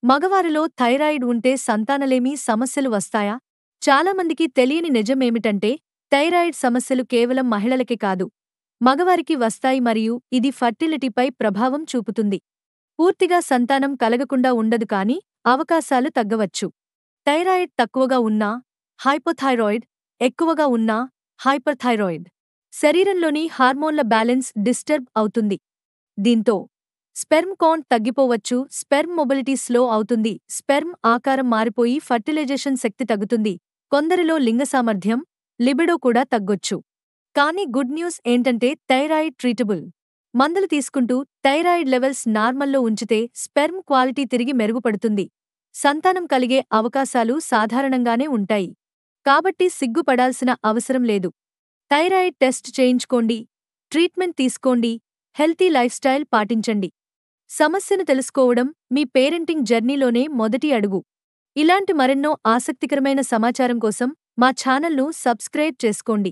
మగవారిలో thyroid ఉంటే సంతానలేమి సమస్యలు వస్తాయా? చాలామందికి తెలియని నిజమేమిటంటే, థైరాయిడ్ సమస్యలు కేవలం మహిళలకే కాదు, మగవారికి వస్తాయి మరియు ఇది ఫర్టిలిటీపై ప్రభావం చూపుతుంది. పూర్తిగా సంతానం కలగకుండా ఉండదు కానీ, అవకాశాలు తగ్గవచ్చు. థైరాయిడ్ తక్కువగా ఉన్నా హైపోథైరాయిడ్, ఎక్కువగా ఉన్నా హైపర్థైరాయిడ్. శరీరంలోని హార్మోన్ల బ్యాలెన్స్ డిస్టర్బ్ అవుతుంది. దీంతో స్పెర్మ్ కౌంట్ తగ్గిపోవచ్చు, స్పెర్మ్ మొబిలిటీ స్లో అవుతుంది, స్పెర్మ్ ఆకారం మారిపోయి ఫర్టిలైజేషన్ శక్తి తగ్గుతుంది. కొందరిలో లింగ సామర్థ్యం, లిబిడో కూడా తగ్గొచ్చు. కానీ గుడ్ న్యూస్ ఏంటంటే థైరాయిడ్ ట్రీటబుల్. మందులు తీసుకుంటూ థైరాయిడ్ లెవెల్స్ నార్మల్లో ఉంచితే స్పెర్మ్ క్వాలిటీ తిరిగి మెరుగుపడుతుంది. సంతానం కలిగే అవకాశాలు సాధారణంగానే ఉంటాయి. కాబట్టి సిగ్గుపడాల్సిన అవసరం లేదు. థైరాయిడ్ టెస్ట్ చేయించుకోండి, ట్రీట్మెంట్ తీసుకోండి, హెల్తీ లైఫ్స్టైల్ పాటించండి. సమస్యను తెలుసుకోవడం మీ పేరెంటింగ్ జర్నీలోనే మొదటి అడుగు. ఇలాంటి మరెన్నో ఆసక్తికరమైన సమాచారం కోసం మా ఛానల్ను సబ్స్క్రైబ్ చేసుకోండి.